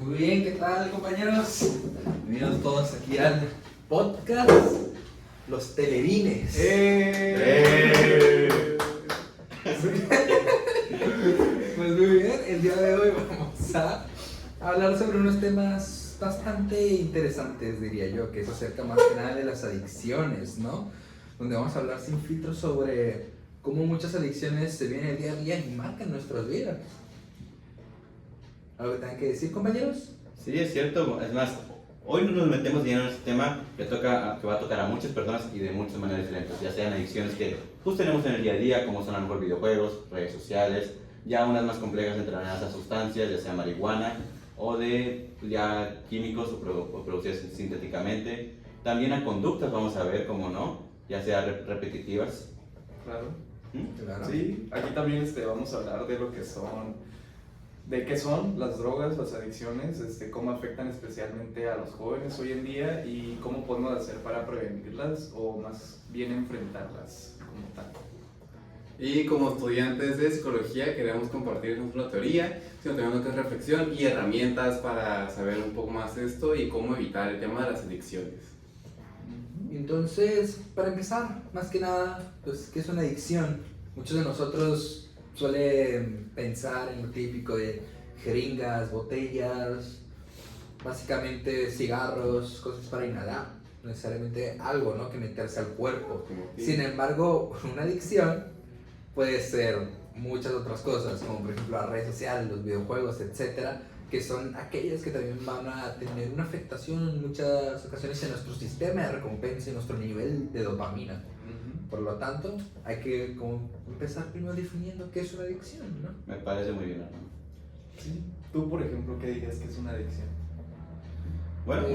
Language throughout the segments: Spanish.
Muy bien, ¿qué tal, compañeros? Bienvenidos todos aquí al podcast Los Telerines. Pues muy bien, el día de hoy vamos a hablar sobre unos temas bastante interesantes, diría yo, que es acerca más que nada de las adicciones, ¿no? Donde vamos a hablar sin filtro sobre cómo muchas adicciones se vienen el día a día y marcan nuestras vidas. ¿Algo que tengan que decir, compañeros? Sí, es cierto. Es más, hoy no nos metemos bien en este tema que va a tocar a muchas personas y de muchas maneras diferentes, ya sean adicciones que pues tenemos en el día a día, como son a lo mejor videojuegos, redes sociales, ya unas más complejas entrenadas a sustancias, ya sea marihuana o de ya químicos o producidas sintéticamente. También a conductas vamos a ver, como no, ya sea repetitivas. Claro. Claro. Sí, aquí también vamos a hablar de lo que son, de qué son las drogas, las adicciones, cómo afectan especialmente a los jóvenes hoy en día y cómo podemos hacer para prevenirlas o más bien enfrentarlas como tal. Y como estudiantes de psicología queremos compartir no solo teoría, sino también lo que es reflexión y herramientas para saber un poco más de esto y cómo evitar el tema de las adicciones. Entonces, para empezar, más que nada, pues, ¿qué es una adicción? Muchos de nosotros suelen pensar en lo típico de jeringas, botellas, básicamente cigarros, cosas para inhalar, no necesariamente algo, ¿no?, que meterse al cuerpo. Sin embargo, una adicción puede ser muchas otras cosas, como por ejemplo las redes sociales, los videojuegos, etcétera, que son aquellas que también van a tener una afectación en muchas ocasiones en nuestro sistema de recompensa y nuestro nivel de dopamina. Por lo tanto, hay que empezar primero definiendo qué es una adicción, ¿no? Me parece muy bien, hermano. Sí. Tú, por ejemplo, ¿qué dirías que es una adicción? Bueno,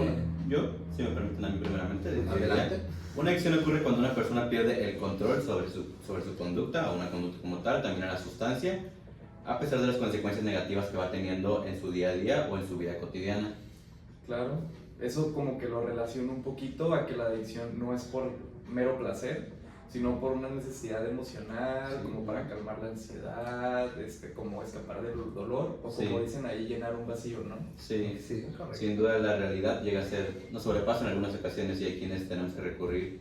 yo, si me permiten a mí primeramente, Adelante. una adicción ocurre cuando una persona pierde el control sobre su conducta o una conducta como tal, también a la sustancia, a pesar de las consecuencias negativas que va teniendo en su día a día o en su vida cotidiana. Claro, eso como que lo relaciona un poquito a que la adicción no es por mero placer, sino por una necesidad emocional, Sí. como para calmar la ansiedad, como escapar del dolor, o como Sí. dicen ahí, llenar un vacío, ¿no? Sí, Sí, correcto. sin duda la realidad llega a ser, nos sobrepasa en algunas ocasiones y hay quienes tenemos que recurrir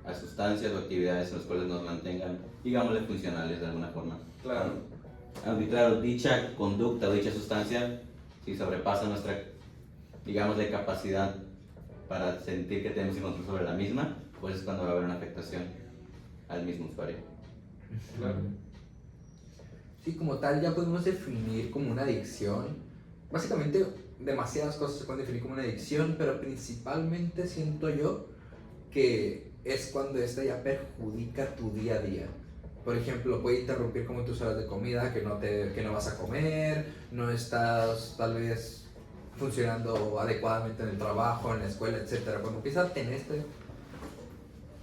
a sustancias o actividades en las cuales nos mantengan, digámosle, funcionales de alguna forma. Claro. Aunque claro, dicha conducta o dicha sustancia, si sobrepasa nuestra, digamos, de capacidad para sentir que tenemos el control sobre la misma, pues es cuando va a haber una afectación al mismo usuario. Claro. Sí, como tal ya podemos definir como una adicción. Básicamente demasiadas cosas se pueden definir como una adicción, pero principalmente siento yo que es cuando esta ya perjudica tu día a día. Por ejemplo, puede interrumpir como tus horas de comida, que no vas a comer, no estás tal vez funcionando adecuadamente en el trabajo, en la escuela, etc. Cuando empiezas a tener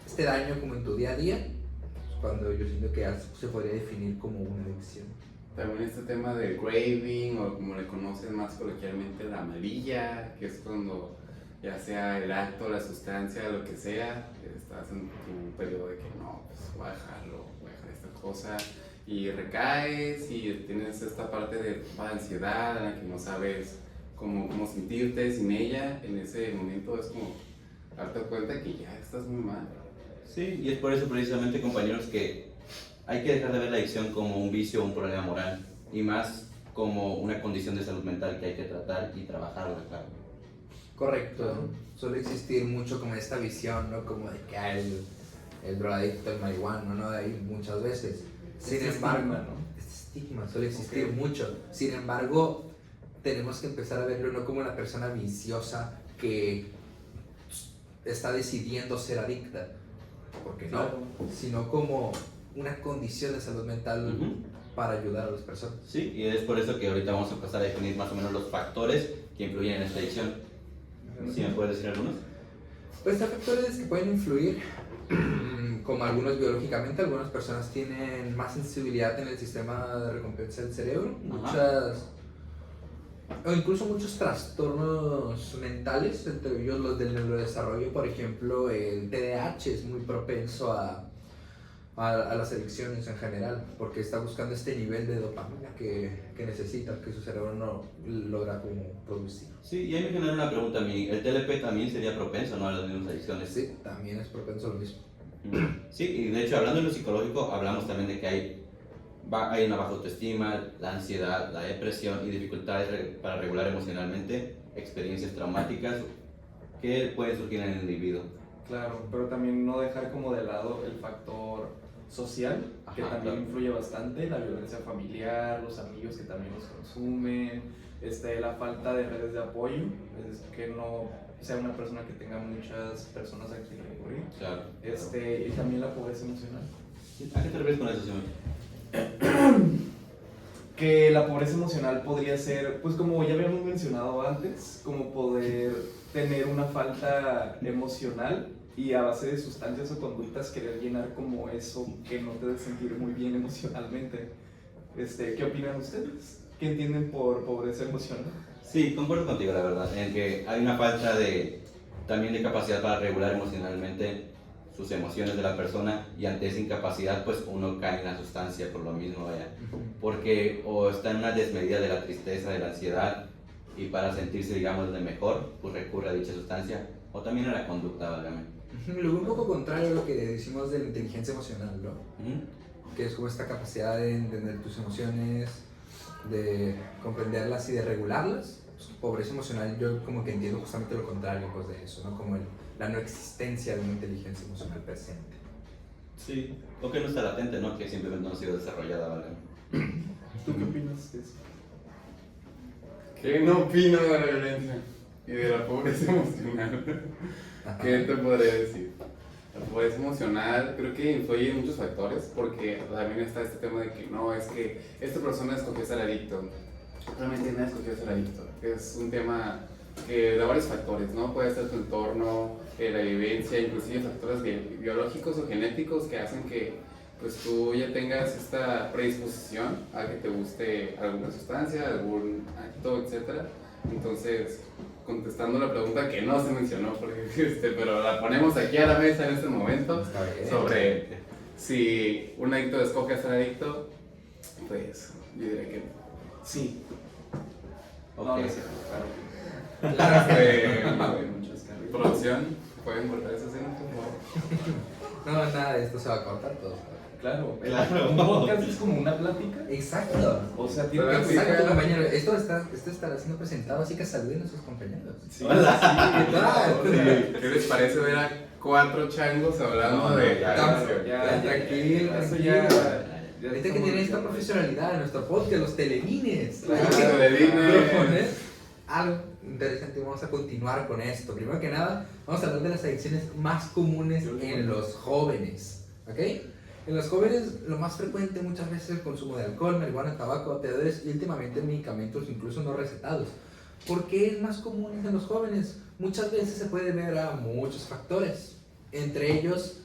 este daño como en tu día a día, es cuando yo siento que ya se podría definir como una adicción. También este tema del craving o como le conocen más coloquialmente la amarilla, que es cuando ya sea el acto, la sustancia, lo que sea, estás en tu periodo de que no, pues voy a dejarlo, voy a dejar esta cosa y recaes y tienes esta parte de ansiedad en la que no sabes cómo sentirte sin ella. En ese momento es como darte cuenta que ya estás muy mal. Sí, y es por eso precisamente, compañeros, que hay que dejar de ver la adicción como un vicio o un problema moral, y más como una condición de salud mental que hay que tratar y trabajarla, claro. Correcto. Suele existir mucho como esta visión, ¿no? Como de que el drogadicto, el marihuano, ¿no? De ahí muchas veces. Sin embargo, estigma, ¿no? este estigma suele existir Ok. mucho. Sin embargo, tenemos que empezar a verlo no como una persona viciosa que está decidiendo ser adicta, porque no, Claro. sino como una condición de salud mental para ayudar a las personas. Sí, y es por eso que ahorita vamos a empezar a definir más o menos los factores que influyen en esta adicción. ¿Sí me puedes decir algunos? Pues hay factores que pueden influir, como algunos biológicamente, algunas personas tienen más sensibilidad en el sistema de recompensa del cerebro, o incluso muchos trastornos mentales, entre ellos los del neurodesarrollo. Por ejemplo, el TDAH es muy propenso a a las adicciones en general, porque está buscando este nivel de dopamina que necesita, que su cerebro no logra como producir. Sí, y ahí me genera una pregunta a mí. ¿El TLP también sería propenso, no, a las mismas adicciones? Sí, también es propenso a lo mismo. Sí, y de hecho, hablando de lo psicológico, hablamos también de que hay una baja autoestima, la ansiedad, la depresión y dificultades para regular emocionalmente experiencias traumáticas que pueden surgir en el individuo. Claro, pero también no dejar como de lado el factor social, que Ajá, también claro. influye bastante, la violencia familiar, los amigos que también los consumen, la falta de redes de apoyo, es que no sea una persona que tenga muchas personas a quien recurrir, Claro. y también la pobreza emocional. ¿A qué te refieres con eso, Simón? Que la pobreza emocional podría ser, pues como ya habíamos mencionado antes, como poder tener una falta emocional y a base de sustancias o conductas querer llenar como eso que no te debe sentir muy bien emocionalmente. ¿Qué opinan ustedes? ¿Qué entienden por pobreza emocional? Sí, concuerdo contigo, la verdad, en que hay una falta también de capacidad para regular emocionalmente sus emociones de la persona, y ante esa incapacidad pues uno cae en la sustancia por lo mismo, vaya, porque o está en una desmedida de la tristeza, de la ansiedad, y para sentirse, digamos, de mejor, pues recurre a dicha sustancia, o también a la conducta, válgame. Luego un poco contrario a lo que decimos de la inteligencia emocional, ¿no? Ujú. Que es como esta capacidad de entender tus emociones, de comprenderlas y de regularlas. Pues, pobreza emocional, yo como que entiendo justamente lo contrario pues, de eso, ¿no? Como la no existencia de una inteligencia emocional presente. Sí, o que no está latente, ¿no? Que simplemente no ha sido desarrollada, válgame. ¿Tú qué opinas de eso? ¿Qué no opino de la violencia y de la pobreza emocional? Ajá. ¿Qué te podría decir? La pobreza emocional creo que influye en muchos factores, porque también está este tema de que no, es que esta persona escogió ser adicto. Realmente nadie escogió ser adicto. Es un tema que da varios factores, ¿no? Puede ser tu entorno, la vivencia, inclusive factores biológicos o genéticos que hacen que pues tú ya tengas esta predisposición a que te guste alguna sustancia, algún acto, etc. Entonces, contestando la pregunta que no se mencionó, porque, pero la ponemos aquí a la mesa en este momento, Está bien. sobre si un adicto escoge ser adicto, pues yo diría que Sí. Ok. No, no es cierto, claro. Claro que- Hay muchas carreras. producción, ¿pueden cortar esa escena, por favor? No, nada de esto se va a cortar todo. Claro, Claro. un podcast es como una plática. Exacto. O sea, tiene Pero que Exacto, compañero. Esto estará siendo presentado, así que saluden a sus compañeros. Sí, Hola. sí, Claro. sí. ¿Qué les parece ver a 4 changos hablando No, de ya, Tranquilo, Eso tranquilo. ya Ahorita que estamos tienen esta diciendo. profesionalidad en nuestro podcast, los telemines. Claro, Hay que telemines. proponer algo interesante. Vamos a continuar con esto. Primero que nada, vamos a hablar de las adicciones más comunes en los jóvenes. ¿Ok? En los jóvenes, lo más frecuente muchas veces es el consumo de alcohol, marihuana, tabaco, vapeadores y últimamente medicamentos incluso no recetados. ¿Por qué es más común en los jóvenes? Muchas veces se puede ver a muchos factores. Entre ellos,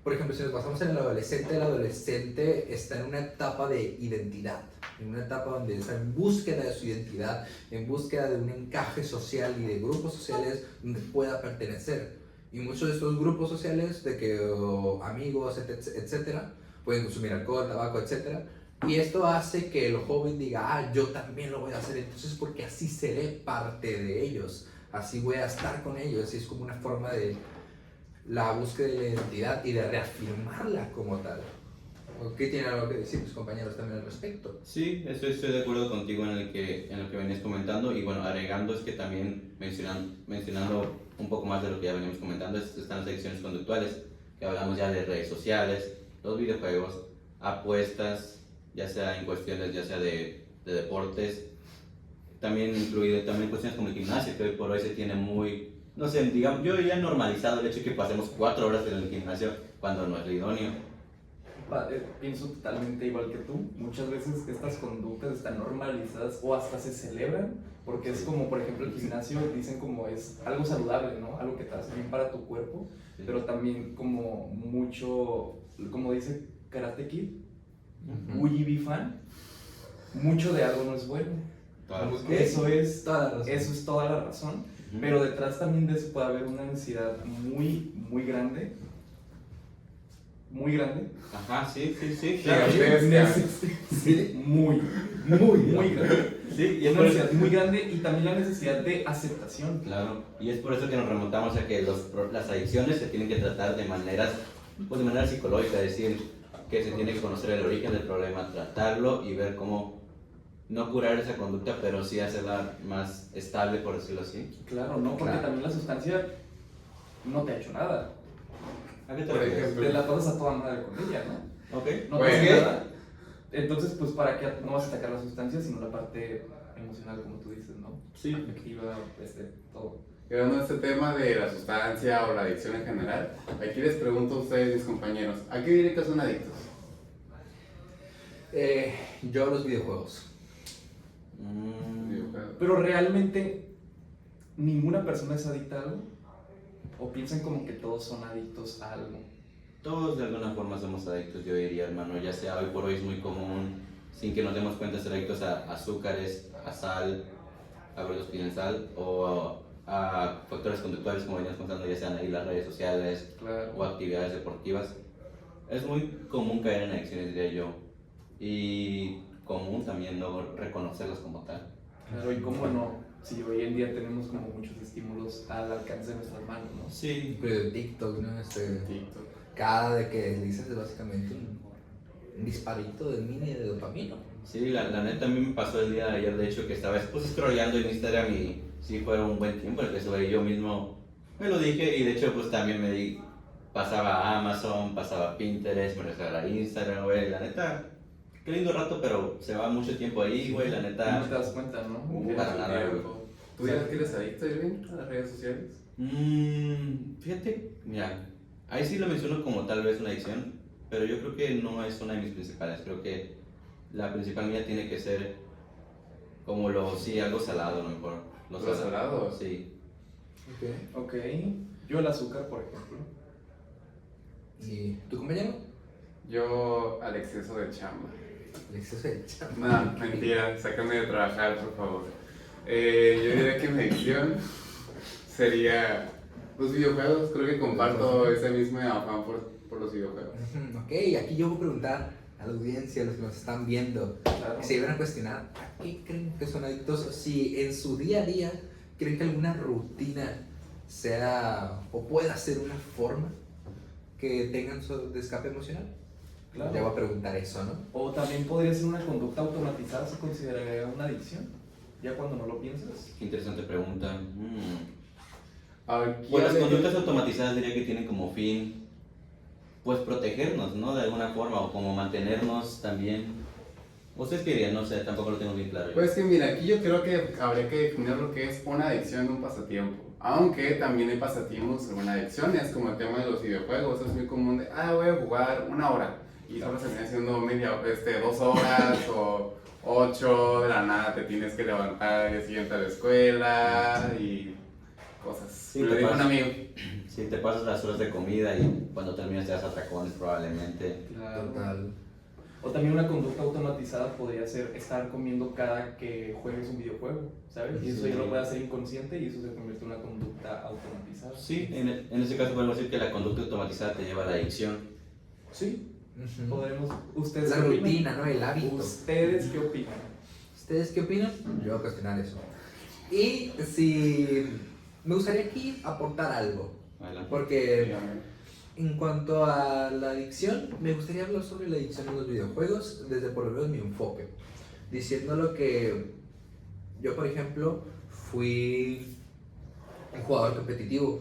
por ejemplo, si nos basamos en el adolescente está en una etapa de identidad, en una etapa donde está en búsqueda de su identidad, en búsqueda de un encaje social y de grupos sociales donde pueda pertenecer. Y muchos de estos grupos sociales, de que amigos, etcétera, pueden consumir alcohol, tabaco, etcétera. Y esto hace que el joven diga, ah, yo también lo voy a hacer, entonces porque así seré parte de ellos, así voy a estar con ellos, y es como una forma de la búsqueda de la identidad y de reafirmarla como tal. ¿Qué tienen algo que decir tus compañeros también al respecto? Sí, estoy de acuerdo contigo en lo que venías comentando, y bueno, agregando es que también mencionando un poco más de lo que ya veníamos comentando, están las adicciones conductuales, que hablamos ya de redes sociales, los videojuegos, apuestas, ya sea en cuestiones ya sea de deportes, también incluido también cuestiones como el gimnasio, que hoy por hoy se tiene muy, no sé, digamos, yo ya he normalizado el hecho de que pasemos 4 horas en el gimnasio cuando no es lo idóneo. Pienso totalmente igual que tú. Muchas veces estas conductas están normalizadas o hasta se celebran, porque es como, por ejemplo, el gimnasio, dicen como es algo saludable, ¿no? Algo que te hace bien para tu cuerpo, Sí. pero también como mucho, como dice Karate Kid, Ujú. Would you be fan? Mucho de algo no es bueno. Claro. Eso es Toda la razón. Eso es toda la razón, Ujú. pero detrás también de eso puede haber una ansiedad muy, muy grande muy grande. Ajá, sí, Claro, Sí, muy grande. Sí, y Es es una por eso, necesidad muy grande y también la necesidad de aceptación. claro, y es por eso que nos remontamos a que las adicciones se tienen que tratar de maneras, pues de manera psicológica, es decir, que se tiene que conocer el origen del problema, tratarlo y ver cómo no curar esa conducta, pero sí hacerla más estable, por decirlo así. Claro, ¿no? Porque Claro. también la sustancia no te ha hecho nada. ¿A qué te Por refieres? ejemplo. Te la pasas a toda madre con ella, ¿no? Ok. No Bueno. te hace nada. Entonces, pues, ¿para qué no vas a atacar la sustancia, sino la parte emocional, como tú dices, ¿no? Sí. Afectiva, todo. Llevando a este tema de la sustancia o la adicción en general, aquí les pregunto a ustedes, mis compañeros, ¿a qué dirían que son adictos? Yo a los videojuegos. Videojuegos. Pero realmente, ninguna persona es adicta a algo. O piensan como que todos son adictos a algo. Todos de alguna forma somos adictos, yo diría, hermano, ya sea hoy por hoy es muy común, sin que nos demos cuenta, ser adictos a azúcares, a sal, a productos que tienen sal, o a factores conductuales, como veníamos contando, ya sean ahí las redes sociales Claro. o actividades deportivas. Es muy común caer en adicciones, diría yo, y común también no reconocerlas como tal. Claro, y cómo no, si hoy en día tenemos como muchos estímulos al alcance de nuestras manos, ¿no? Sí, Pero TikTok, ¿no? TikTok. Cada de que deslizas es básicamente un disparito de mini de dopamina. sí, la neta a mí me pasó el día de ayer, de hecho, que estaba pues, scrolleando en Instagram y sí fue un buen tiempo en el que estuve yo mismo, me lo dije y de hecho pues también pasaba a Amazon, pasaba a Pinterest, me regresaba a Instagram, güey, la neta, qué lindo rato, pero se va mucho tiempo ahí, güey, la Y no neta. te das cuenta, ¿no? Para nada, güey. ¿Tú dirías que eres adicto, Irving, a las redes sociales? Fíjate, mira, ahí sí lo menciono como tal vez una adicción, pero yo creo que no es una de mis principales, creo que la principal mía tiene que ser como sí, algo salado a lo mejor. ¿Lo salado? Sí. Ok, yo el azúcar, por ejemplo. ¿Y tu compañero? Yo al exceso de chamba. El exceso de chamba. No, mentira, sácame de trabajar, por favor. Yo diría que mi adicción sería los videojuegos. Creo que comparto ese mismo afán por los videojuegos. Ok, aquí yo voy a preguntar a la audiencia, a los que nos están viendo, Claro. que se iban a cuestionar, ¿a qué creen que son adictos? Si en su día a día creen que alguna rutina sea o pueda ser una forma que tengan su de escape emocional. Claro. Te voy a preguntar eso, ¿no? O también podría ser una conducta automatizada, ¿se consideraría una adicción? Ya cuando no lo piensas. Qué interesante pregunta. Aquí Pues las Ale- conductas automatizadas diría que tienen como fin, pues protegernos, ¿no? De alguna forma, o como mantenernos también. ¿Ustedes qué dirían? No sé, tampoco lo tengo bien claro. Pues que mira, aquí yo creo que habría que definir lo que es una adicción de un pasatiempo. Aunque también hay pasatiempos según adicciones, como el tema de los videojuegos. Es muy común de, voy a jugar 1 hora. Y solo se viene haciendo 2 horas o 8, de la nada te tienes que levantar al día siguiente a la escuela y cosas. Sí, Me lo te dijo un pasa. amigo. Si te pasas las horas de comida y cuando terminas te das atracones probablemente. Claro. Total. O también una conducta automatizada podría ser estar comiendo cada que juegues un videojuego, ¿sabes? Y eso Sí. ya lo puede hacer inconsciente y eso se convierte en una conducta automatizada. Sí, en ese caso podemos decir que la conducta automatizada te lleva a la adicción. Sí, Ujú. podremos. ¿Ustedes La qué opinan? rutina, ¿no? El hábito. ¿Ustedes qué opinan? ¿Ustedes qué opinan? Yo voy a cuestionar eso. Y si me gustaría aquí aportar algo, Adelante. porque en cuanto a la adicción, me gustaría hablar sobre la adicción en los videojuegos desde por lo menos mi enfoque, diciéndolo que yo, por ejemplo, fui un jugador competitivo,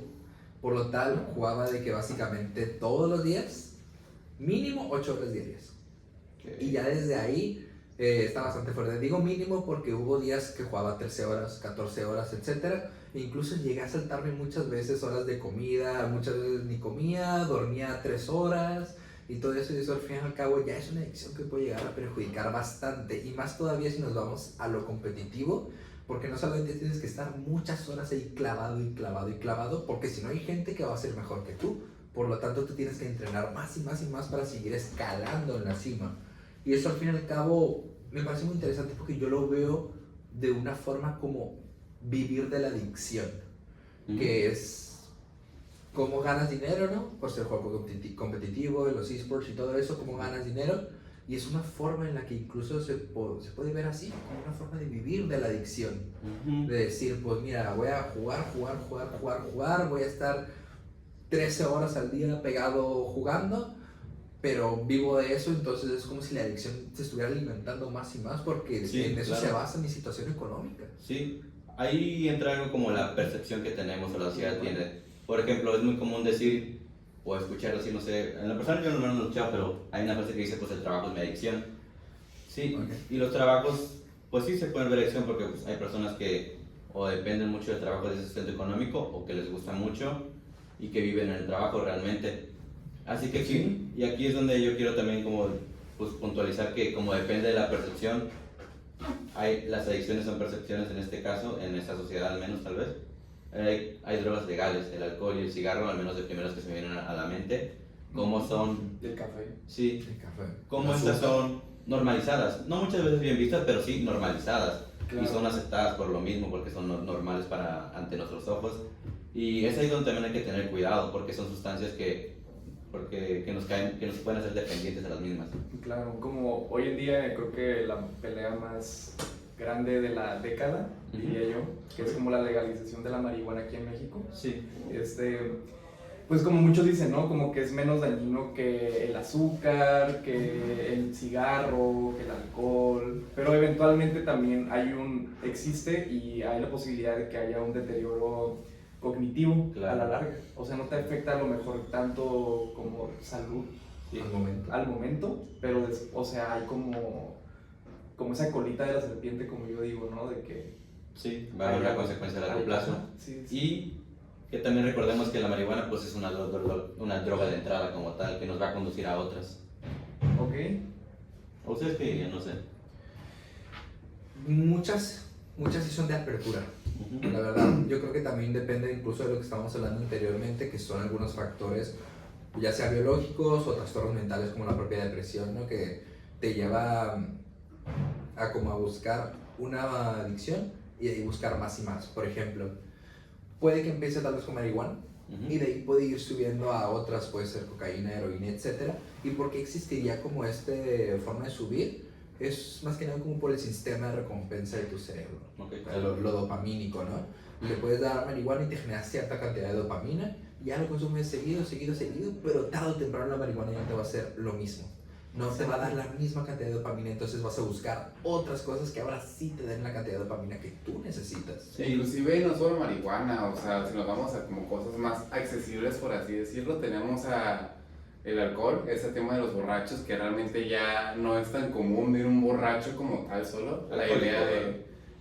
por lo tal jugaba de que básicamente todos los días, mínimo 8 horas diarias. Y ya desde ahí está bastante fuerte. Digo mínimo porque hubo días que jugaba 13 horas, 14 horas, etc. Incluso llegué a saltarme muchas veces horas de comida, muchas veces ni comía, dormía 3 horas y todo eso. Y eso al fin y al cabo ya es una adicción que puede llegar a perjudicar bastante. Y más todavía si nos vamos a lo competitivo, porque no solamente tienes que estar muchas horas ahí clavado y clavado y clavado, porque si no hay gente que va a ser mejor que tú. Por lo tanto, tú tienes que entrenar más y más y más para seguir escalando en la cima. Y eso al fin y al cabo me parece muy interesante porque yo lo veo de una forma como vivir de la adicción, que es cómo ganas dinero, ¿no? Por ser juego competitivo, en los esports y todo eso, cómo ganas dinero. Y es una forma en la que incluso se puede ver así, como una forma de vivir de la adicción. De decir, pues mira, voy a jugar, voy a estar 13 horas al día pegado jugando, pero vivo de eso, entonces es como si la adicción se estuviera alimentando más y más, porque Sí, en eso claro. se basa mi situación económica. Sí, ahí entra algo como la percepción que tenemos o la sociedad tiene. Por ejemplo, es muy común decir, o escuchar así, no sé, en la persona yo no lo he escuchado, pero hay una frase que dice, pues el trabajo es mi adicción. Sí, Okay. y los trabajos, pues sí se pueden ver adicción porque pues, hay personas que o dependen mucho del trabajo de sustento económico o que les gusta mucho y que viven en el trabajo realmente. Así que sí, y aquí es donde yo quiero también como pues, puntualizar que como depende de la percepción, las adicciones son percepciones en este caso, en esta sociedad al menos tal vez. Hay drogas legales, el alcohol y el cigarro, al menos de primeros que se me vienen a la mente, como son, Y el café. sí, El café. como El estas azúcar. son normalizadas, no muchas veces bien vistas, pero sí normalizadas, Claro. y son aceptadas por lo mismo, porque son normales ante nuestros ojos, y es ahí donde también hay que tener cuidado, porque son sustancias que nos pueden hacer dependientes de las mismas. Claro, como hoy en día creo que la pelea más grande de la década, diría yo, que es como la legalización de la marihuana aquí en México. Sí. Pues como muchos dicen, ¿no? Como que es menos dañino que el azúcar, que el cigarro, que el alcohol, pero eventualmente también existe y hay la posibilidad de que haya un deterioro cognitivo Claro. a la larga. O sea, no te afecta a lo mejor tanto como salud Sí. Al momento. al momento, pero o sea, hay como esa colita de la serpiente, como yo digo, ¿no? De que Sí, va a haber una consecuencia a largo plazo. Sí, sí. Y que también recordemos que la marihuana pues es una droga de entrada como tal, que nos va a conducir a otras. Ok. ¿O ustedes qué dirían? No sé. Muchas sí son de apertura. Ujú. La verdad, yo creo que también depende incluso de lo que estábamos hablando anteriormente, que son algunos factores, ya sea biológicos o trastornos mentales como la propia depresión, ¿no? Que te lleva a como a buscar una adicción y ahí buscar más y más. Por ejemplo, puede que empiece tal vez con marihuana Ujú. y de ahí puede ir subiendo a otras, puede ser cocaína, heroína, etc. ¿Y por qué existiría como forma de subir? Es más que nada como por el sistema de recompensa de tu cerebro, Ok. lo dopamínico, ¿no? Le puedes dar marihuana y te genera cierta cantidad de dopamina, y ya lo consumes seguido, pero tarde o temprano la marihuana ya no te va a hacer lo mismo. No te va a dar la misma cantidad de dopamina, entonces vas a buscar otras cosas que ahora sí te den la cantidad de dopamina que tú necesitas. Sí. Inclusive no solo marihuana, o sea, si nos vamos a como cosas más accesibles, por así decirlo, tenemos el alcohol, ese tema de los borrachos, que realmente ya no es tan común ver un borracho como tal solo. La Alcohólico, idea ¿verdad?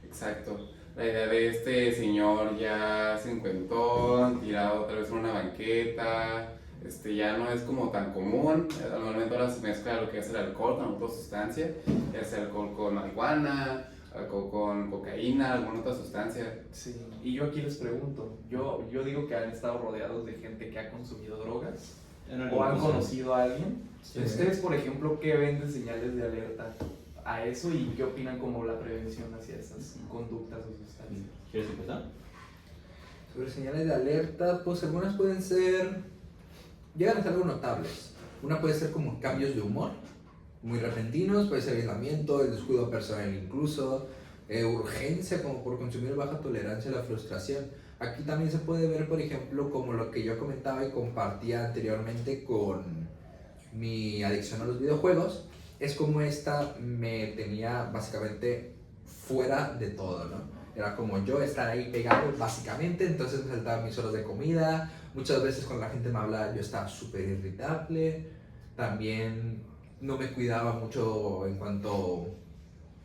exacto, la idea de este señor ya cincuentón, tirado otra vez en una banqueta, ya no es como tan común. Normalmente ahora se mezcla lo que es el alcohol con otra sustancia, ya sea alcohol con marihuana, alcohol con cocaína, alguna otra sustancia. Sí, y yo aquí les pregunto, yo digo que han estado rodeados de gente que ha consumido drogas o han conocido a alguien. Sí. Ustedes, por ejemplo, ¿qué ven de señales de alerta a eso y qué opinan como la prevención hacia esas conductas o sustancias? ¿Quieres empezar? Sobre señales de alerta, pues algunas pueden llegan a ser algo notables. Una puede ser como cambios de humor, muy repentinos, puede ser aislamiento, el descuido personal incluso, urgencia como por consumir, baja tolerancia a la frustración. Aquí también se puede ver, por ejemplo, como lo que yo comentaba y compartía anteriormente con mi adicción a los videojuegos, es como esta me tenía básicamente fuera de todo, ¿no? Era como yo estar ahí pegado básicamente, entonces me saltaban mis horas de comida, muchas veces cuando la gente me hablaba yo estaba súper irritable, también no me cuidaba mucho en cuanto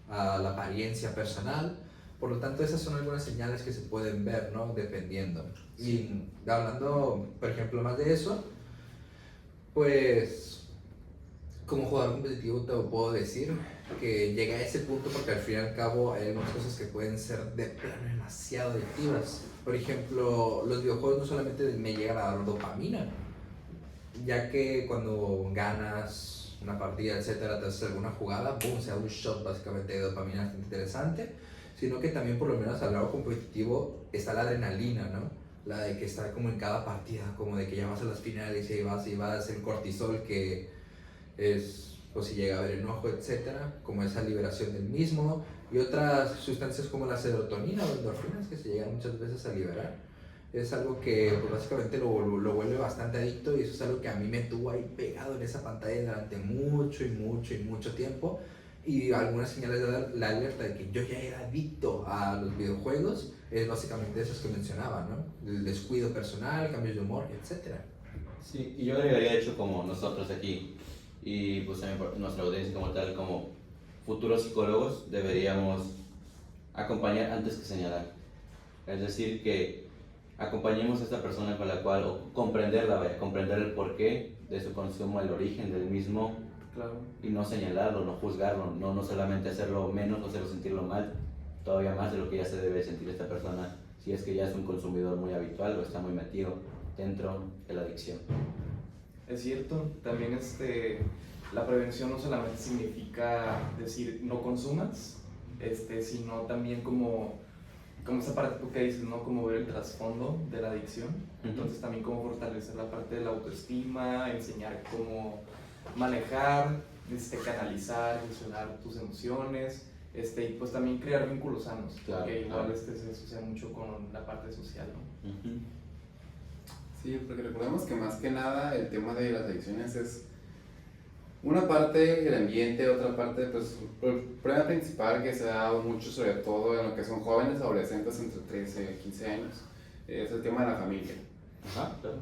a la apariencia personal, por lo tanto esas son algunas señales que se pueden ver, ¿no? Dependiendo. Y hablando, por ejemplo, más de eso, pues como jugador competitivo te puedo decir que llegué a ese punto porque al fin y al cabo hay algunas cosas que pueden ser de plano demasiado adictivas. Por ejemplo, los videojuegos no solamente me llegan a dar dopamina, ya que cuando ganas una partida, etcétera, te haces alguna jugada, boom, se da un shot básicamente de dopamina bastante interesante, sino que también por lo menos al lado competitivo está la adrenalina, ¿no? la de que está como en cada partida, como de que ya vas a las finales y vas el cortisol que es, pues si llega a haber enojo, etcétera, como esa liberación del mismo, y otras sustancias como la serotonina o endorfinas que se llegan muchas veces a liberar. Es algo que pues, básicamente lo vuelve bastante adicto, y eso es algo que a mí me tuvo ahí pegado en esa pantalla durante mucho tiempo. Y algunas señales de la alerta de que yo ya era adicto a los videojuegos es básicamente esas que mencionaba, ¿no? El descuido personal, cambios de humor, etc. Sí, y yo agregaría, de hecho, como nosotros aquí, y pues también por nuestra audiencia como tal, como futuros psicólogos, deberíamos acompañar antes que señalar. Es decir, que acompañemos a esta persona con la cual, o comprenderla, comprender el porqué de su consumo, el origen del mismo, Claro. y no señalarlo, no juzgarlo, no solamente hacerlo menos o hacerlo sentirlo mal, todavía más de lo que ya se debe sentir esta persona, si es que ya es un consumidor muy habitual o está muy metido dentro de la adicción. Es cierto, también la prevención no solamente significa decir no consumas, sino también como esa parte que dices, ¿no? Como ver el trasfondo de la adicción. Entonces también como fortalecer la parte de la autoestima, enseñar cómo manejar, canalizar, gestionar tus emociones, y pues también crear vínculos sanos, Claro, que igual claro. se asocia mucho con la parte social, ¿no? Sí, porque recordemos que más que nada el tema de las adicciones es una parte el ambiente, otra parte, pues, el problema principal que se da mucho, sobre todo en lo que son jóvenes, adolescentes entre 13 y 15 años, es el tema de la familia. Ajá, claro.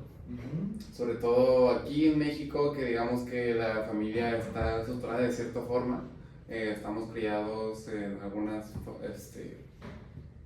Sobre todo aquí en México, que digamos que la familia está estructurada de cierta forma, estamos criados en algunas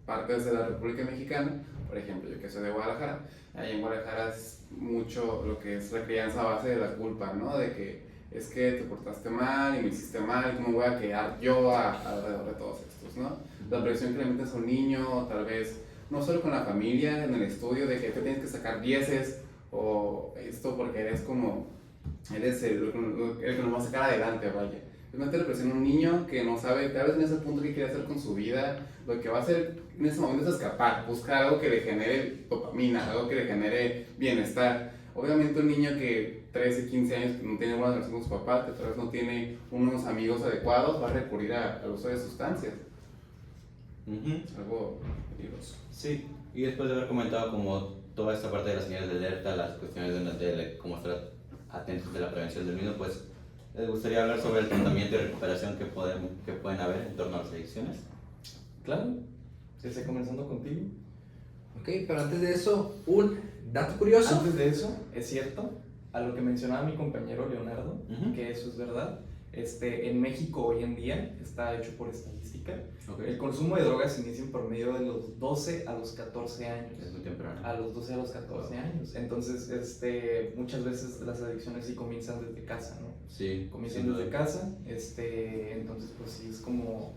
partes de la República Mexicana, por ejemplo, yo que soy de Guadalajara, ahí en Guadalajara es mucho lo que es la crianza a base de la culpa, ¿no? De que es que te portaste mal y me hiciste mal, ¿cómo voy a quedar yo alrededor de todos estos, ¿no? La presión que le metes a un niño, tal vez, no solo con la familia, en el estudio, de que te tienes que sacar dieces, o esto porque eres el que nos va a sacar adelante, vaya. Es meter la presión a un niño que no sabe, tal vez en ese punto, qué quiere hacer con su vida. Lo que va a hacer en ese momento es escapar, buscar algo que le genere dopamina, algo que le genere bienestar. Obviamente un niño que 13, 15 años, que no tiene buena relación con su papá, que tal vez no tiene unos amigos adecuados, va a recurrir al uso de sustancias. Algo peligroso. Sí, y después de haber comentado como toda esta parte de las señales de alerta, las cuestiones de cómo estar atentos de la prevención del mismo, pues les gustaría hablar sobre el tratamiento y recuperación que pueden haber en torno a las adicciones. Claro, comenzando contigo. Ok, pero antes de eso, un dato curioso. Antes de eso, es cierto, a lo que mencionaba mi compañero Leonardo, que eso es verdad. En México hoy en día está hecho por estadística. Okay. El consumo de drogas se inicia por medio de los 12 a los 14 años. Es muy temprano. A los 12 a los 14 años. Entonces, muchas veces las adicciones sí comienzan desde casa, ¿no? Sí. Comienzan desde casa. Entonces, pues sí, es como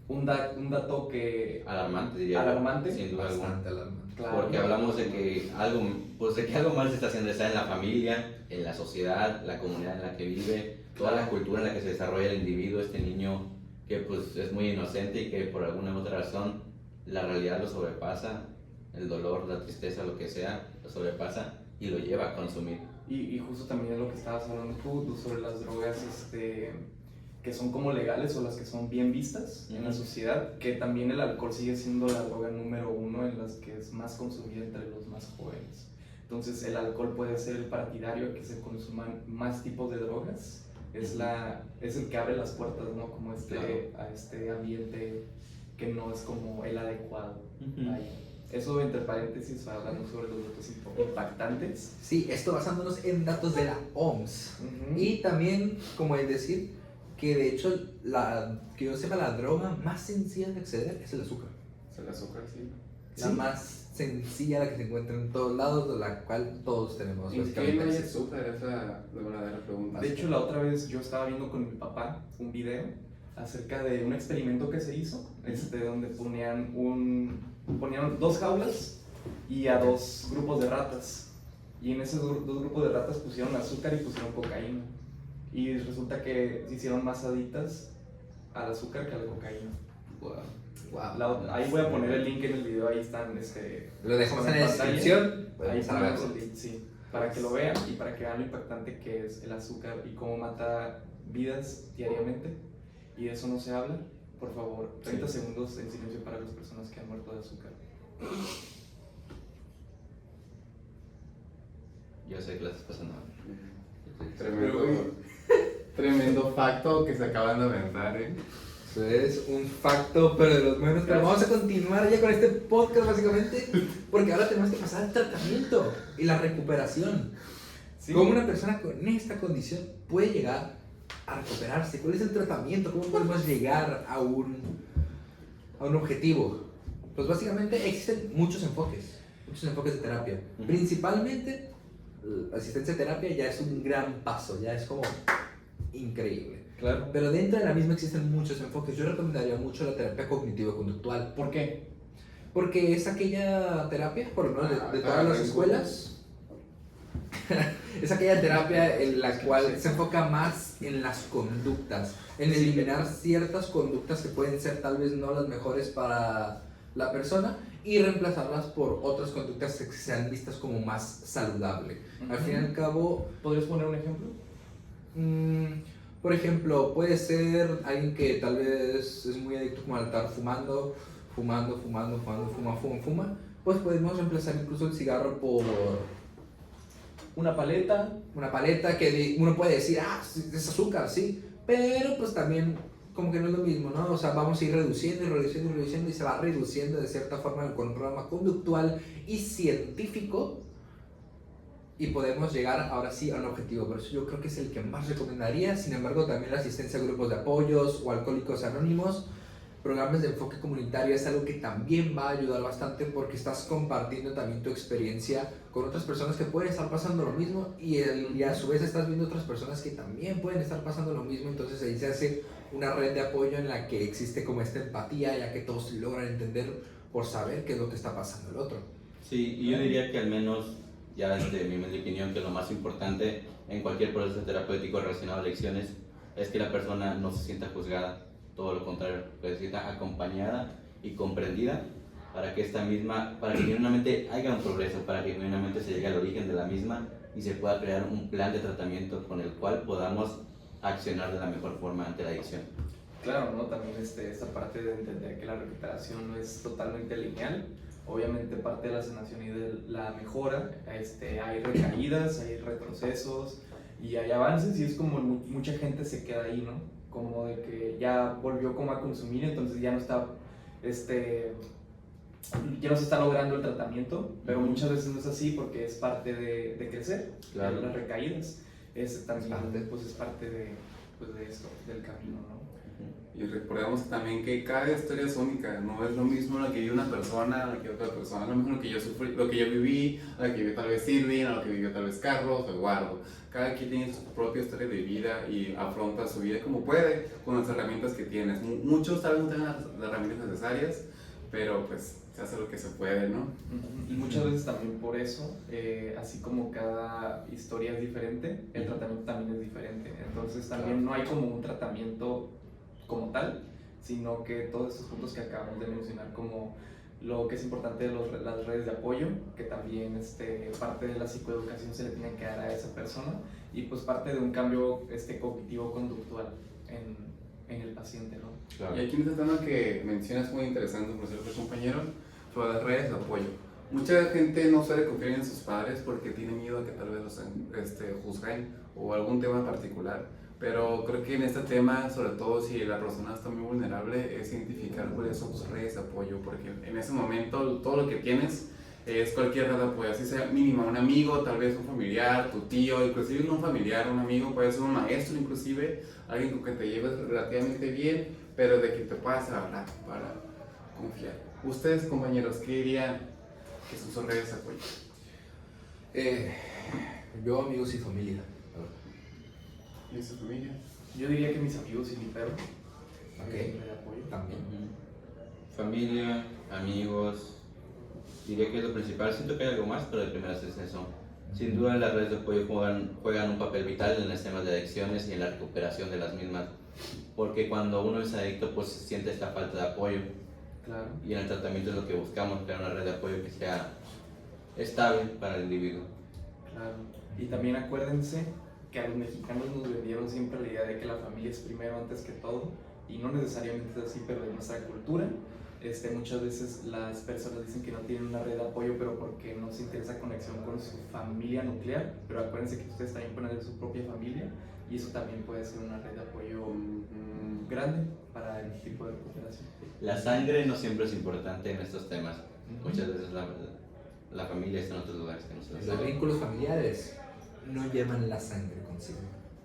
un dato que... Alarmante, diría. Alarmante. Sin duda alguna. Bastante alarmante. Claro. Porque hablamos de que algo mal se está haciendo, está en la familia, en la sociedad, la comunidad en la que vive, toda la cultura en la que se desarrolla el individuo, este niño que pues es muy inocente y que por alguna u otra razón la realidad lo sobrepasa, el dolor, la tristeza, lo que sea, lo sobrepasa y lo lleva a consumir. Y justo también es lo que estabas hablando tú sobre las drogas que son como legales o las que son bien vistas en la sociedad, que también el alcohol sigue siendo la droga número 1 en las que es más consumida entre los más jóvenes. Entonces el alcohol puede ser el partidario que se consuman más tipos de drogas, es el que abre las puertas, ¿no? Como a este ambiente que no es como el adecuado. Eso entre paréntesis, hablando sobre los datos impactantes. Sí, esto basándonos en datos de la OMS. Y también, como el decir, que de hecho, que yo sepa, la droga más sencilla de acceder es el azúcar. Es el azúcar, sí. La más sencilla, la que se encuentra en todos lados, de la cual todos tenemos ¿En qué básicamente no hay acceso. azúcar? Esa es la verdadera pregunta. De hecho, la otra vez yo estaba viendo con mi papá un video acerca de un experimento que se hizo, donde ponían 2 jaulas y a 2 grupos de ratas. Y en esos 2 grupos de ratas pusieron azúcar y pusieron cocaína. Y resulta que se hicieron más adictas al azúcar que a la cocaína. Wow. Wow. Ahí voy a poner el link en el video, ahí están. Lo dejamos en la pantalla. descripción. Ahí Para ponemos verlo. el link, sí, para que lo vean y para que vean lo impactante que es el azúcar y cómo mata vidas diariamente. Y de eso no se habla. Por favor, 30 segundos en silencio para las personas que han muerto de azúcar. Yo sé que la estás pasando mal. Tremendo facto que se acaban de aventar, Eso es un facto, pero de los buenos. Pero vamos a continuar ya con este podcast, básicamente, porque ahora tenemos que pasar al tratamiento y la recuperación. Sí. ¿Cómo una persona con esta condición puede llegar a recuperarse? ¿Cuál es el tratamiento? ¿Cómo podemos llegar a un objetivo? Pues básicamente existen muchos enfoques de terapia. Ujú. Principalmente, la asistencia a terapia ya es un gran paso, ya es como increíble. Claro. Pero dentro de la misma existen muchos enfoques. Yo recomendaría mucho la terapia cognitivo-conductual. ¿Por qué? Porque es aquella terapia, por lo menos de todas las escuelas, es aquella terapia en la cual se enfoca más en las conductas, en eliminar ciertas conductas que pueden ser tal vez no las mejores para la persona y reemplazarlas por otras conductas que sean vistas como más saludables. Al fin y al cabo, ¿Podrías poner un ejemplo? por ejemplo, puede ser alguien que tal vez es muy adicto como al estar fumando, fuma, pues podemos reemplazar incluso el cigarro por Una paleta. una paleta que uno puede decir, es azúcar, sí, pero pues también como que no es lo mismo, ¿no? O sea, vamos a ir reduciendo y se va reduciendo de cierta forma con un programa conductual y científico y podemos llegar ahora sí a un objetivo. Por eso yo creo que es el que más recomendaría. Sin embargo, también la asistencia a grupos de apoyos o alcohólicos anónimos, programas de enfoque comunitario es algo que también va a ayudar bastante porque estás compartiendo también tu experiencia con otras personas que pueden estar pasando lo mismo y a su vez estás viendo otras personas que también pueden estar pasando lo mismo. Entonces ahí se hace una red de apoyo en la que existe como esta empatía, ya que todos logran entender por saber qué es lo que está pasando el otro. Sí, y yo diría que al menos, ya desde mi humilde opinión, que lo más importante en cualquier proceso terapéutico relacionado a adicciones es que la persona no se sienta juzgada, todo lo contrario, que se sienta acompañada y comprendida para que genuinamente haya un progreso, para que genuinamente se llegue al origen de la misma y se pueda crear un plan de tratamiento con el cual podamos accionar de la mejor forma ante la adicción. Claro, ¿no? También esta parte de entender que la recuperación no es totalmente lineal. Obviamente parte de la sanación y de la mejora, hay recaídas, hay retrocesos y hay avances y es como mucha gente se queda ahí, ¿no? Como de que ya volvió como a consumir, entonces ya no está, ya no se está logrando el tratamiento, pero muchas veces no es así porque es parte de crecer, Claro. las recaídas, también parte. pues es parte de esto, del camino, ¿no? Y recordemos también que cada historia es única, no es lo mismo lo que vive una persona, lo que otra persona, es lo mismo lo que yo sufrí, lo que yo viví, lo que vivió tal vez Irving, lo que vivió tal vez Carlos o Eduardo. Cada quien tiene su propia historia de vida y afronta su vida como puede, con las herramientas que tienes. Muchos tal vez no tengan las herramientas necesarias, pero pues se hace lo que se puede, ¿no? Y muchas veces también por eso, así como cada historia es diferente, el tratamiento también es diferente. Entonces también no hay como un tratamiento como tal, sino que todos estos puntos que acabamos de mencionar, como lo que es importante de las redes de apoyo, que también parte de la psicoeducación se le tiene que dar a esa persona y pues parte de un cambio cognitivo-conductual en el paciente, ¿no? Claro. Y aquí en este tema que mencionas muy interesante, por cierto, compañero, sobre las redes de apoyo. Mucha gente no suele confiar en sus padres porque tiene miedo a que tal vez los juzguen o algún tema en particular. Pero creo que en este tema, sobre todo si la persona está muy vulnerable, es identificar cuáles son sus redes de apoyo, porque en ese momento todo lo que tienes es cualquier red de apoyo, así sea mínima, un amigo, tal vez un familiar, tu tío, inclusive no un familiar, un amigo, puede ser un maestro inclusive, alguien con quien te lleves relativamente bien, pero de quien te puedas hablar para confiar. Ustedes, compañeros, ¿qué dirían que son sus redes de apoyo? Yo, amigos y familia. ¿Y su familia? Yo diría que mis amigos y mi perro. Ok. De apoyo. También. Familia, amigos, diría que es lo principal. Siento que hay algo más, pero de primeras es eso. Sin duda las redes de apoyo juegan un papel vital en los temas de adicciones y en la recuperación de las mismas, porque cuando uno es adicto pues siente esta falta de apoyo, Claro. Y en el tratamiento es lo que buscamos, crear una red de apoyo que sea estable para el individuo. Claro. Y también acuérdense que a los mexicanos nos vendieron siempre la idea de que la familia es primero antes que todo, y no necesariamente es así, pero en nuestra cultura muchas veces las personas dicen que no tienen una red de apoyo, pero porque no se interesa conexión con su familia nuclear. Pero acuérdense que ustedes también pueden hacer su propia familia, y eso también puede ser una red de apoyo grande para el tipo de cooperación. La sangre no siempre es importante en estos temas. Muchas veces la familia está en otros lugares que no se Los lo saben. vínculos familiares no llevan la sangre consigo.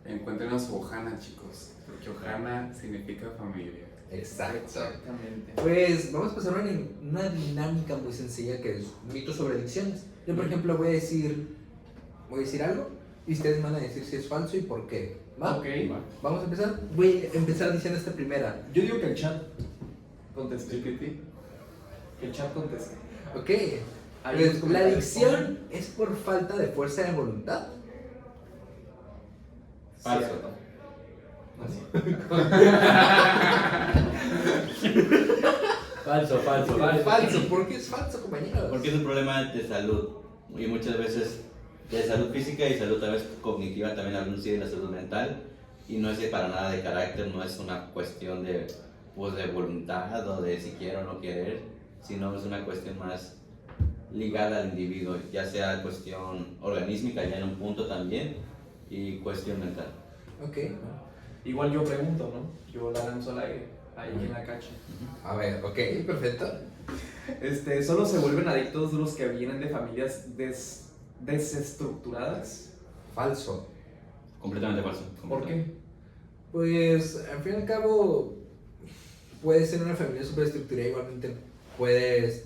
Encuentren a su Ohana, chicos, porque Ohana significa familia. Exacto. Exactamente. Pues vamos a pasar una dinámica muy sencilla que es mitos sobre adicciones. Yo, por ejemplo, voy a decir algo y ustedes van a decir si es falso y por qué. ¿Va? Ok. Vamos a empezar. Voy a empezar diciendo esta primera. Yo digo que el chat conteste. GPT. Que el chat conteste. Ok. Ahí Pues, los la comentarios adicción es por falta de fuerza de voluntad. Falso. Cierto. Así. Falso. Falso. ¿Por qué es falso, compañeros? Porque es un problema de salud y muchas veces de salud física y salud tal vez cognitiva, también algunos sí de la salud mental, y no es para nada de carácter, no es una cuestión de, pues, de voluntad o de si quiero o no querer, sino es una cuestión más ligada al individuo, ya sea cuestión organísmica ya en un punto también y cuestión mental. Ok. Igual yo pregunto, ¿no? Yo la lanzo al aire, ahí en la cacha. A ver, ok, perfecto. Solo se vuelven adictos los que vienen de familias desestructuradas. Falso. Completamente falso. ¿Por qué? Pues, al fin y al cabo, puedes ser una familia súper estructurada, igualmente puedes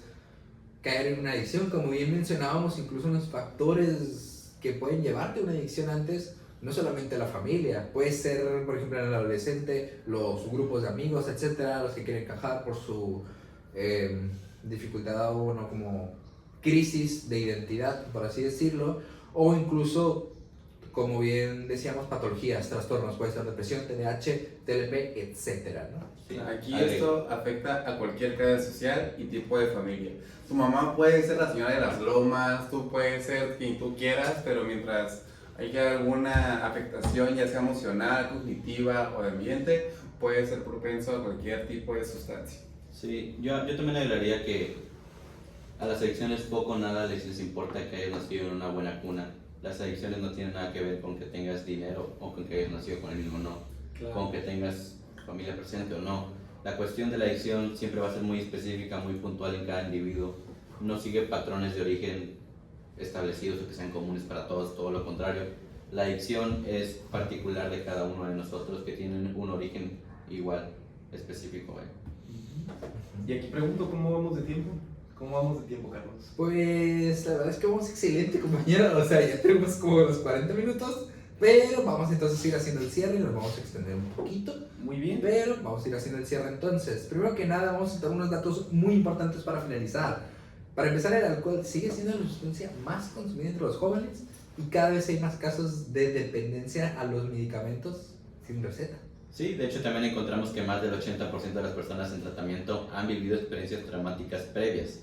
caer en una adicción. Como bien mencionábamos, incluso los factores que pueden llevarte a una adicción antes, no solamente la familia, puede ser, por ejemplo, en el adolescente, los grupos de amigos, etcétera, los que quieren encajar por su dificultad o no, como crisis de identidad, por así decirlo, o incluso, como bien decíamos, patologías, trastornos, puede ser depresión, TDAH, TLP, etcétera, ¿no? Sí. Aquí Agrego. esto afecta a cualquier clase social y tipo de familia. Tu mamá puede ser la señora de las lomas, tú puedes ser quien tú quieras, pero mientras haya alguna afectación, ya sea emocional, cognitiva o de ambiente, puede ser propenso a cualquier tipo de sustancia. Sí, yo también agregaría que a las adicciones poco o nada les importa que hayas nacido en una buena cuna. Las adicciones no tienen nada que ver con que tengas dinero o con que hayas nacido con el mismo no, con que tengas familia presente o no. La cuestión de la adicción siempre va a ser muy específica, muy puntual en cada individuo. No sigue patrones de origen establecidos o que sean comunes para todos, todo lo contrario. La adicción es particular de cada uno de nosotros, que tienen un origen igual, específico. Y aquí pregunto, ¿cómo vamos de tiempo? ¿Cómo vamos de tiempo, Carlos? Pues la verdad es que vamos excelente, compañero. O sea, ya tenemos como los 40 minutos, pero vamos entonces a ir haciendo el cierre y nos vamos a extender un poquito. Muy bien. Pero vamos a ir haciendo el cierre entonces. Primero que nada, vamos a dar unos datos muy importantes para finalizar. Para empezar, el alcohol sigue siendo la sustancia más consumida entre los jóvenes y cada vez hay más casos de dependencia a los medicamentos sin receta. Sí, de hecho también encontramos que más del 80% de las personas en tratamiento han vivido experiencias traumáticas previas.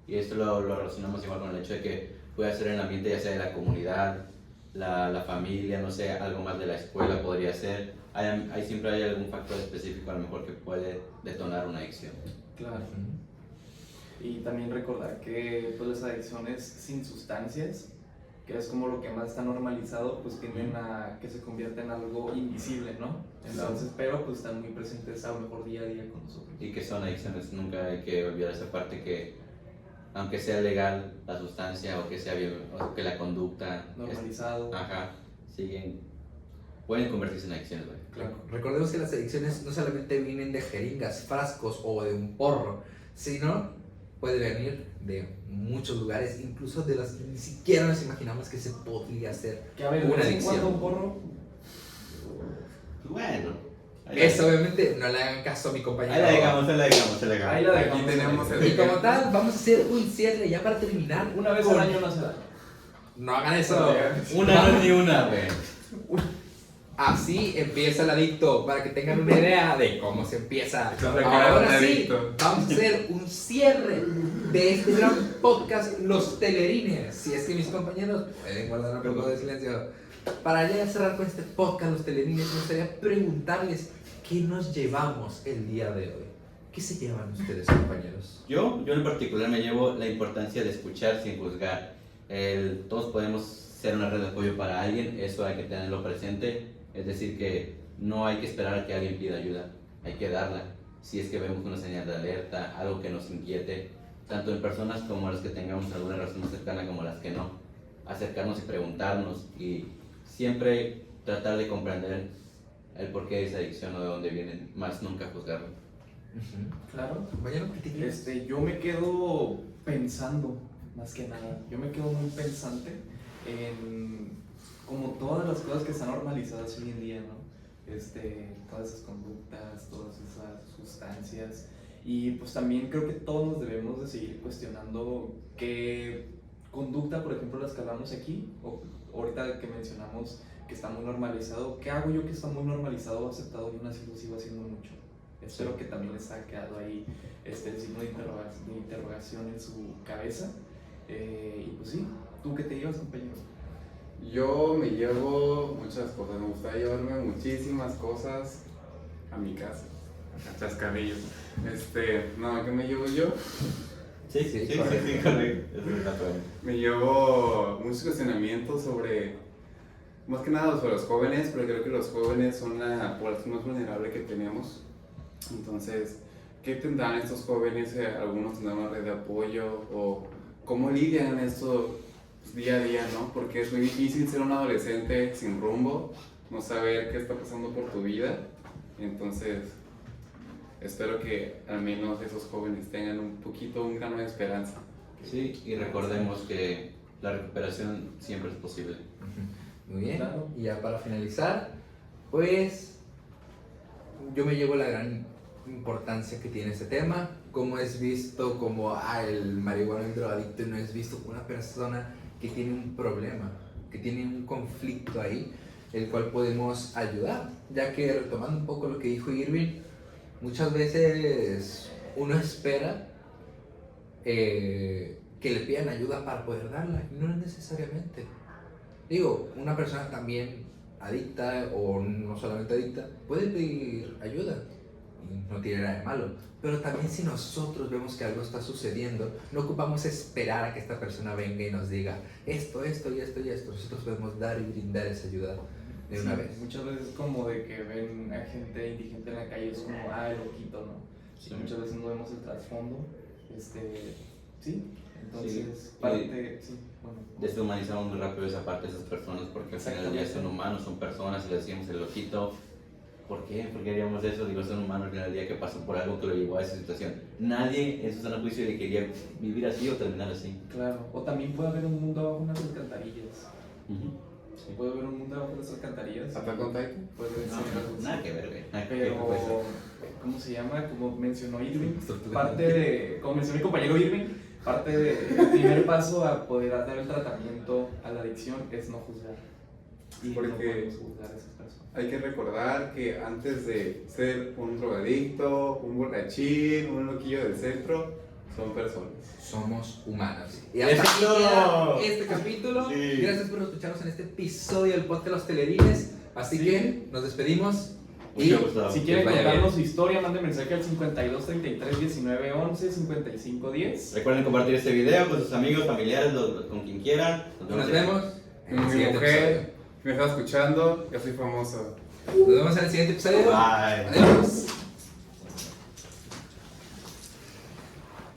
Y esto lo relacionamos igual con el hecho de que puede ser en el ambiente ya sea de la comunidad, la familia, no sé, algo más de la escuela podría ser. Siempre hay algún factor específico a lo mejor que puede detonar una adicción. Claro. Y también recordar que pues, las adicciones sin sustancias, que es como lo que más está normalizado, pues tienden a que se convierta en algo invisible, ¿no? Entonces, pero pues están muy presentes a lo mejor día a día con nosotros. Y que son adicciones, nunca hay que olvidar esa parte que aunque sea legal la sustancia o que sea o que la conducta Normalizado. pueden convertirse en adicciones, güey. Claro. Recordemos que las adicciones no solamente vienen de jeringas, frascos o de un porro, sino puede venir de muchos lugares, incluso de las que ni siquiera nos imaginamos que se podría hacer Que a ver, una ¿de vez en cuando adicción. un porro? Bueno. Eso obviamente no le hagan caso a mi compañero. Ahí la dejamos. Ahí la dejamos. Aquí tenemos el Y como tal, vamos a hacer un cierre ya para terminar. Una vez con- al año no se da. No hagan eso. Una no es ni una, güey. Así empieza el adicto, para que tengan una idea de cómo se empieza. Entonces, Ahora un sí, adicto. vamos a hacer un cierre de este gran podcast, Los Telerines. Si es que mis compañeros pueden guardar un poco de silencio. Para ya cerrar con este podcast, Los Telerines, me gustaría preguntarles qué nos llevamos el día de hoy. ¿Qué se llevan ustedes, compañeros? Yo en particular me llevo la importancia de escuchar sin juzgar. Todos podemos ser una red de apoyo para alguien, eso hay que tenerlo presente. Es decir, que no hay que esperar a que alguien pida ayuda, hay que darla. Si es que vemos una señal de alerta, algo que nos inquiete, tanto en personas como las que tengamos alguna razón más cercana como las que no, acercarnos y preguntarnos y siempre tratar de comprender el porqué de esa adicción o de dónde viene, más nunca juzgarlo. Claro. Compañero, ¿qué te quieres? Yo me quedo pensando, más que nada, yo me quedo muy pensante en como todas las cosas que están normalizadas hoy en día, ¿no? Todas esas conductas, todas esas sustancias, y pues también creo que todos nos debemos de seguir cuestionando qué conducta, por ejemplo, las que hablamos aquí, o ahorita que mencionamos que está muy normalizado, ¿qué hago yo que está muy normalizado o aceptado y aún así lo sigo haciendo mucho? Espero que también les haya quedado ahí el signo de interrogación en su cabeza. Y pues sí, ¿tú qué te llevas, compañero? Yo me llevo muchas cosas, me gusta llevarme muchísimas cosas a mi casa, a chascarrillos. No, ¿qué me llevo yo? Sí, correcto. Eso está todo. Me llevo muchos cuestionamientos sobre, más que nada sobre los jóvenes, pero creo que los jóvenes son la población más vulnerable que tenemos. Entonces, ¿qué tendrán estos jóvenes? Algunos tendrán una red de apoyo, o cómo lidian esto día a día, ¿no? Porque es muy difícil ser un adolescente sin rumbo, no saber qué está pasando por tu vida. Entonces, espero que al menos esos jóvenes tengan un grano de esperanza. Sí, y recordemos que la recuperación siempre es posible. Muy bien, Claro. y ya para finalizar, pues yo me llevo la gran importancia que tiene este tema, como es visto como el marihuana, el drogadicto, no es visto como una persona que tiene un problema, que tiene un conflicto ahí, el cual podemos ayudar, ya que retomando un poco lo que dijo Irving, muchas veces uno espera que le pidan ayuda para poder darla, y no necesariamente. Digo, una persona también adicta o no solamente adicta puede pedir ayuda y no tiene nada de malo, pero también si nosotros vemos que algo está sucediendo, no ocupamos esperar a que esta persona venga y nos diga esto y esto y esto. Nosotros podemos dar y brindar esa ayuda de una vez. Muchas veces como de que ven a gente indigente en la calle, es como, el loquito, ¿no? Sí. Muchas veces no vemos el trasfondo. Sí, entonces, bueno. Deshumanizamos muy rápido esa parte de esas personas porque al final del día son humanos, son personas y le decimos el loquito. ¿Por qué? ¿Por qué haríamos eso? Digo, son humanos al final del día que pasó por algo que lo llevó a esa situación. Nadie en su sano juicio le quería vivir así o terminar así. Claro, o también puede haber un mundo abajo unas alcantarillas. Sí. Puede haber un mundo abajo de las alcantarillas. ¿Attack on Titan? Puede ser. Nada que ver, güey. Nada que ver, Pero, puede ser. ¿cómo se llama? Como mencionó Irving, como mencionó mi compañero Irving, parte del primer paso a poder dar el tratamiento a la adicción es no juzgar. Y no Porque podemos juzgar a esas personas. hay que recordar que antes de ser un drogadicto, un borrachín, un loquillo del centro, son personas. Somos humanos. Y ¡Eso! hasta aquí queda este capítulo. Sí. Gracias por escucharnos en este episodio del podcast Los Telerines. Así Sí. que nos despedimos. Y Mucho gusto. Si quieren vaya contarnos bien. su historia, manden mensaje al 52 33 19 11 55 10. Recuerden compartir este video con sus amigos, familiares, con quien quieran. Nos vemos en el Mi siguiente mujer me está escuchando, yo soy famoso. episodio. Nos vemos en el siguiente episodio. Bye. Adiós.